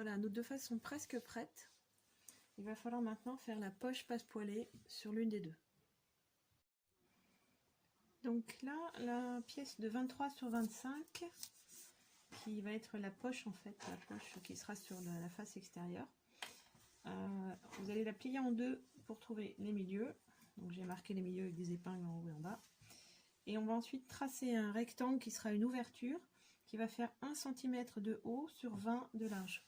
Voilà, nos deux faces sont presque prêtes. Il va falloir maintenant faire la poche passe-poilée sur l'une des deux. Donc là, la pièce de 23 sur 25, qui va être la poche en fait, la poche qui sera sur la face extérieure. Vous allez la plier en deux pour trouver les milieux. Donc j'ai marqué les milieux avec des épingles en haut et en bas. Et on va ensuite tracer un rectangle qui sera une ouverture qui va faire 1 cm de haut sur 20 de large.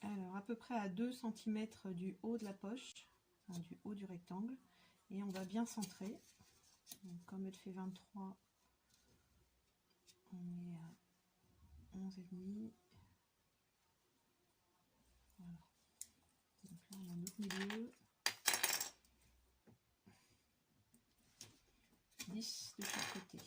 Alors à peu près à 2 cm du haut de la poche, enfin, du haut du rectangle, et on va bien centrer. Donc, comme elle fait 23, on est à 11,5. Voilà. Donc là on a notre milieu. 10 de chaque côté.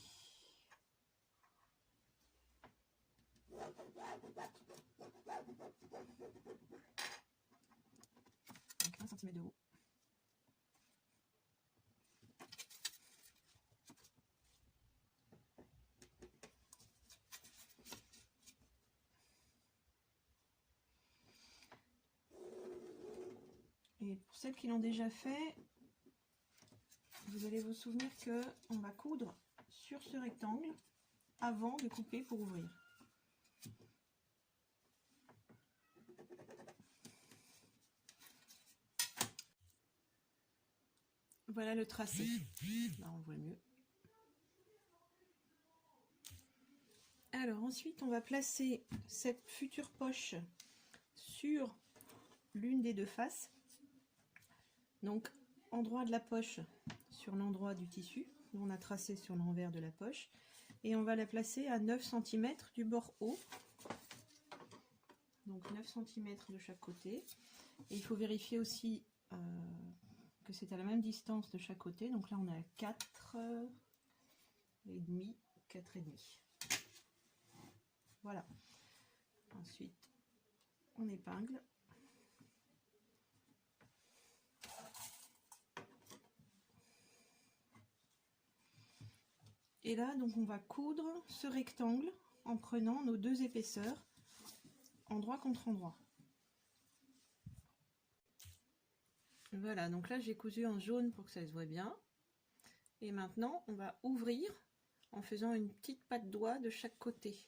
Donc 1 cm de haut. Et pour celles qui l'ont déjà fait, vous allez vous souvenir que on va coudre sur ce rectangle avant de couper pour ouvrir. Voilà le tracé. Là on voit mieux. Alors ensuite on va placer cette future poche sur l'une des deux faces. Donc endroit de la poche sur l'endroit du tissu, on a tracé sur l'envers de la poche, et on va la placer à 9 cm du bord haut. Donc 9 cm de chaque côté. Et il faut vérifier aussi que c'est à la même distance de chaque côté. Donc là on est à 4,5, 4,5. Voilà. Ensuite on épingle. Et là, donc, on va coudre ce rectangle en prenant nos deux épaisseurs, endroit contre endroit. Voilà, donc là, j'ai cousu en jaune pour que ça se voit bien. Et maintenant, on va ouvrir en faisant une petite patte doigt de chaque côté.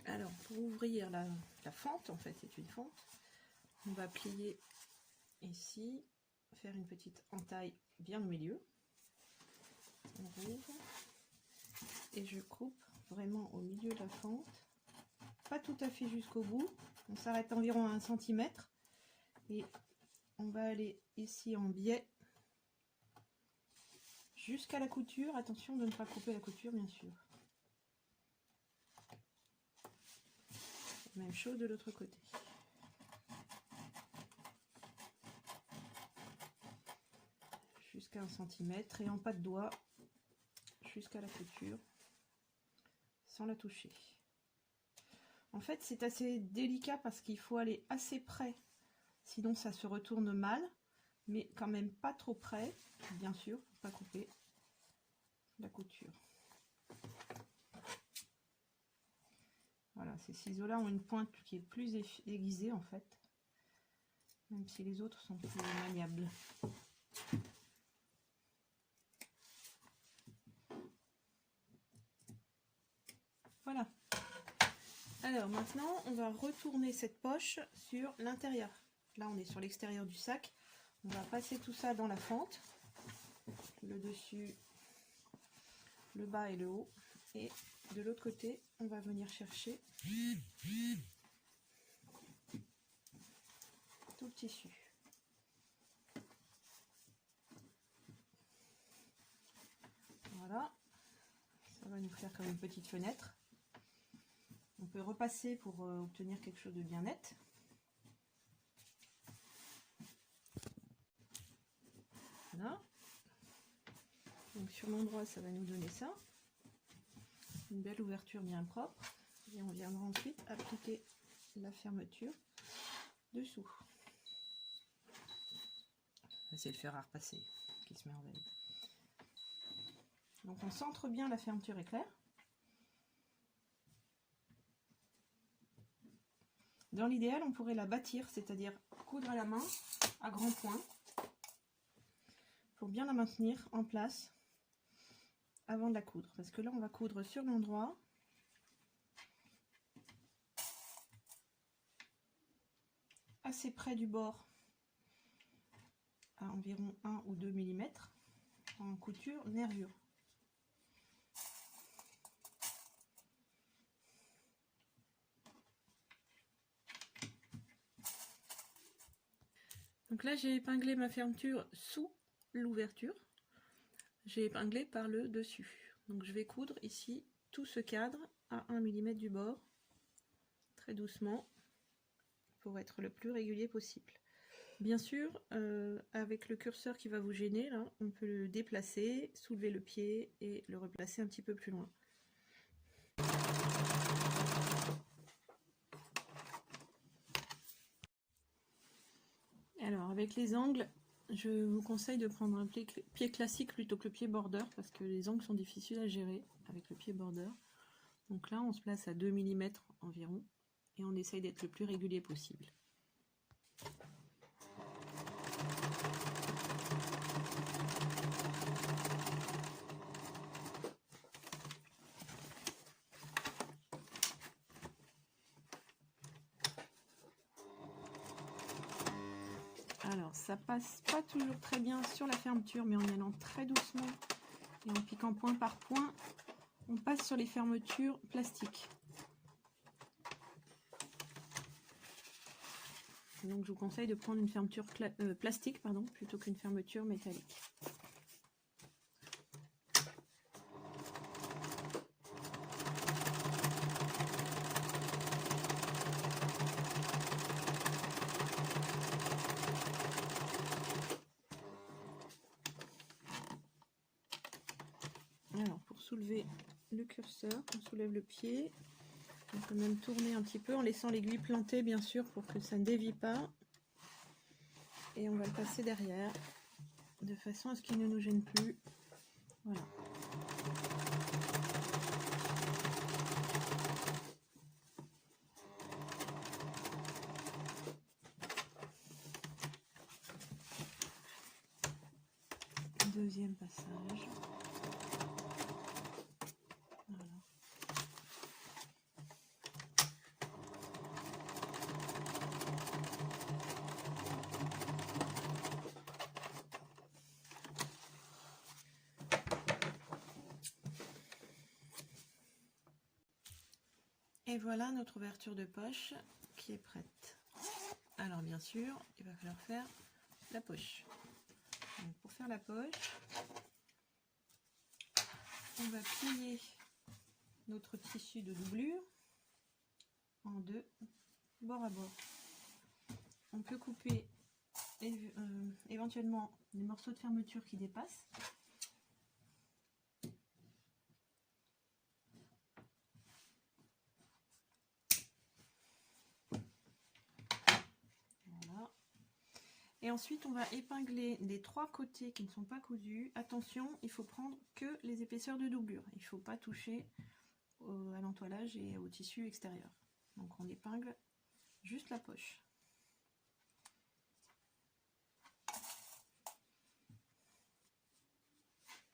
Alors, pour ouvrir la fente, en fait, c'est une fente, on va plier ici, faire une petite entaille bien au milieu. On rouvre et je coupe vraiment au milieu de la fente, pas tout à fait jusqu'au bout, on s'arrête environ à 1 cm et on va aller ici en biais jusqu'à la couture. Attention de ne pas couper la couture bien sûr. Même chose de l'autre côté. Jusqu'à 1 cm et en pas de doigt jusqu'à la couture sans la toucher. En fait c'est assez délicat parce qu'il faut aller assez près, sinon ça se retourne mal, mais quand même pas trop près, bien sûr, pour pas couper la couture. Voilà, ces ciseaux là ont une pointe qui est plus aiguisée en fait, même si les autres sont plus maniables. Voilà. Alors maintenant, on va retourner cette poche sur l'intérieur. Là, on est sur l'extérieur du sac. On va passer tout ça dans la fente. Le dessus, le bas et le haut. Et de l'autre côté, on va venir chercher tout le tissu. Voilà. Ça va nous faire comme une petite fenêtre. On peut repasser pour obtenir quelque chose de bien net. Voilà. Donc sur l'endroit, ça va nous donner ça. Une belle ouverture bien propre. Et on viendra ensuite appliquer la fermeture dessous. C'est le fer à repasser qui se merveille. Donc on centre bien la fermeture éclair. Dans l'idéal, on pourrait la bâtir, c'est-à-dire coudre à la main à grands points pour bien la maintenir en place avant de la coudre. Parce que là, on va coudre sur l'endroit. Assez près du bord, à environ 1 ou 2 mm, en couture nervure. Donc là, j'ai épinglé ma fermeture sous l'ouverture. J'ai épinglé par le dessus. Donc je vais coudre ici tout ce cadre à 1 mm du bord, très doucement, pour être le plus régulier possible. Bien sûr, avec le curseur qui va vous gêner, là, on peut le déplacer, soulever le pied et le replacer un petit peu plus loin. Alors, avec les angles, je vous conseille de prendre un pied classique plutôt que le pied border, parce que les angles sont difficiles à gérer avec le pied border. Donc là, on se place à 2 mm environ, et on essaye d'être le plus régulier possible. Alors, ça passe pas toujours très bien sur la fermeture, mais en y allant très doucement et en piquant point par point, on passe sur les fermetures plastiques. Donc, je vous conseille de prendre une fermeture plastique, plutôt qu'une fermeture métallique. Alors, pour soulever le curseur, on soulève le pied. On peut même tourner un petit peu en laissant l'aiguille plantée, bien sûr, pour que ça ne dévie pas. Et on va le passer derrière, de façon à ce qu'il ne nous gêne plus. Voilà. Deuxième passage. Voilà. Et voilà notre ouverture de poche qui est prête. Alors bien sûr, il va falloir faire la poche. Donc, pour faire la poche, on va plier notre tissu de doublure en deux, bord à bord. On peut couper éventuellement les morceaux de fermeture qui dépassent. Voilà. Et ensuite, on va épingler les trois côtés qui ne sont pas cousus. Attention, il faut prendre que les épaisseurs de doublure. Il ne faut pas toucher à l'entoilage et au tissu extérieur. Donc on épingle juste la poche.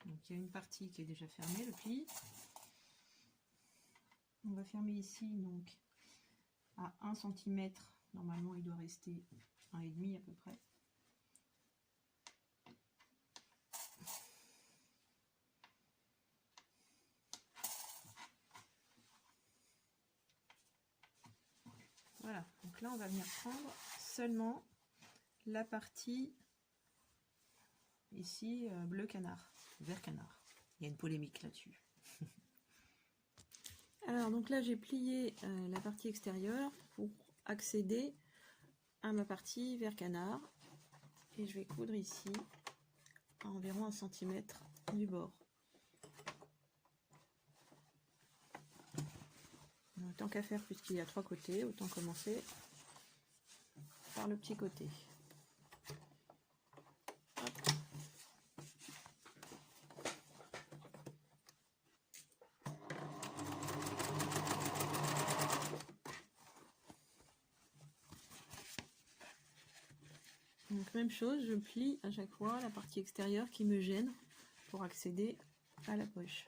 Donc il y a une partie qui est déjà fermée, le pli. On va fermer ici donc à 1 cm. Normalement il doit rester 1,5 à peu près. Voilà, donc là on va venir prendre seulement la partie ici bleu canard, vert canard. Il y a une polémique là-dessus. Alors donc là j'ai plié la partie extérieure pour accéder à ma partie vert canard et je vais coudre ici à environ 1 cm du bord. Donc, tant qu'à faire, puisqu'il y a 3 côtés, autant commencer par le petit côté. Hop. même chose, je plie à chaque fois la partie extérieure qui me gêne pour accéder à la poche.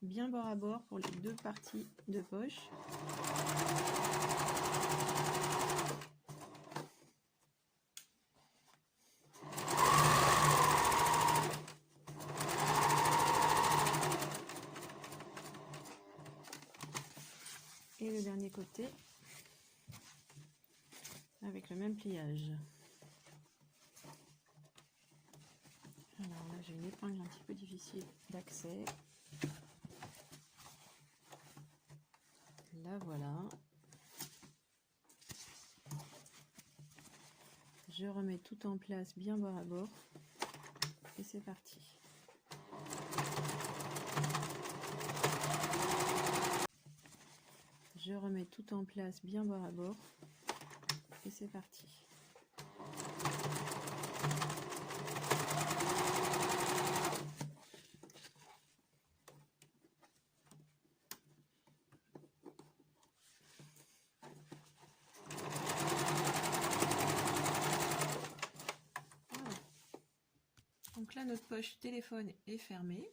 Bien bord à bord pour les deux parties de poche. Et le dernier côté avec le même pliage. Alors là j'ai une épingle un petit peu difficile d'accès. La voilà. Je remets tout en place bien bord à bord et c'est parti. Je remets tout en place bien bord à bord et c'est parti. Voilà. Donc là notre poche téléphone est fermée.